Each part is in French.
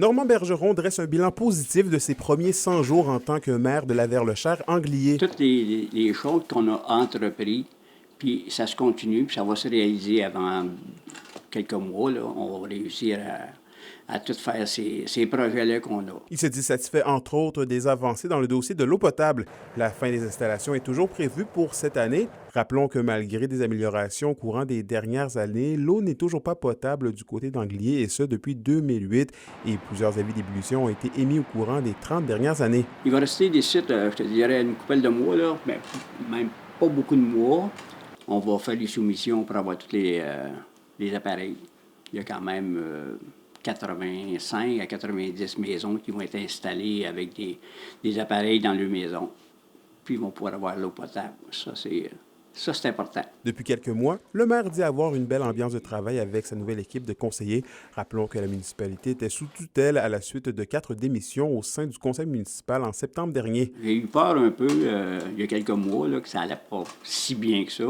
Normand Bergeron dresse un bilan positif de ses premiers 100 jours en tant que maire de Laverle-Cher-Anglier. Toutes les choses qu'on a entreprises, puis ça se continue, puis ça va se réaliser avant quelques mois. Là, on va réussir à tout faire ces projets-là qu'on a. Il se dit satisfait entre autres des avancées dans le dossier de l'eau potable. La fin des installations est toujours prévue pour cette année. Rappelons que malgré des améliorations au courant des dernières années, l'eau n'est toujours pas potable du côté d'Anglier et ce depuis 2008 et plusieurs avis d'ébullition ont été émis au courant des 30 dernières années. Il va rester des sites, je te dirais, une couple de mois, là, mais même pas beaucoup de mois. On va faire les soumissions pour avoir tous les appareils. Il y a quand même 85 à 90 maisons qui vont être installées avec des appareils dans leur maison. Puis ils vont pouvoir avoir l'eau potable. Ça, c'est important. Depuis quelques mois, le maire dit avoir une belle ambiance de travail avec sa nouvelle équipe de conseillers. Rappelons que la municipalité était sous tutelle à la suite de 4 démissions au sein du conseil municipal en septembre dernier. J'ai eu peur un peu, il y a quelques mois, là, que ça n'allait pas si bien que ça.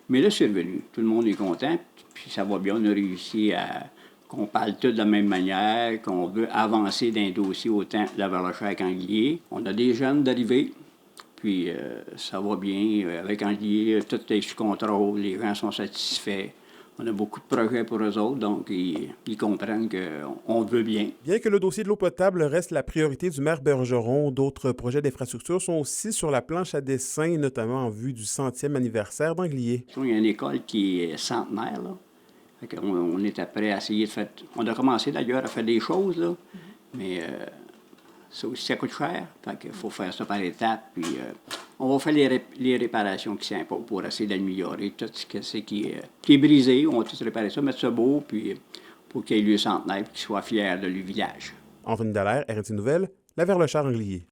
Mais là, c'est revenu. Tout le monde est content, puis ça va bien. On a réussi à qu'on parle tous de la même manière, qu'on veut avancer d'un dossier autant Laverle-Cher qu'Anglier. On a des jeunes d'arrivée, puis ça va bien. Avec Anglier, tout est sous contrôle, les gens sont satisfaits. On a beaucoup de projets pour eux autres, donc ils comprennent qu'on veut bien. Bien que le dossier de l'eau potable reste la priorité du maire Bergeron, d'autres projets d'infrastructure sont aussi sur la planche à dessin, notamment en vue du 100e anniversaire d'Anglier. Il y a une école qui est centenaire, là. On était prêt à essayer de faire... On a commencé d'ailleurs à faire des choses, là, mais ça aussi, ça coûte cher. Fait qu'il faut faire ça par étapes. Puis on va faire les réparations qui s'imposent pour essayer d'améliorer tout ce qui est brisé. On va tout réparer ça, mettre ça beau, puis pour qu'il y ait lieu centenaire, puis qu'ils soient fiers de leur village. Anthony Dallaire, RNC Nouvelles, Laverle-Cher-Anglier.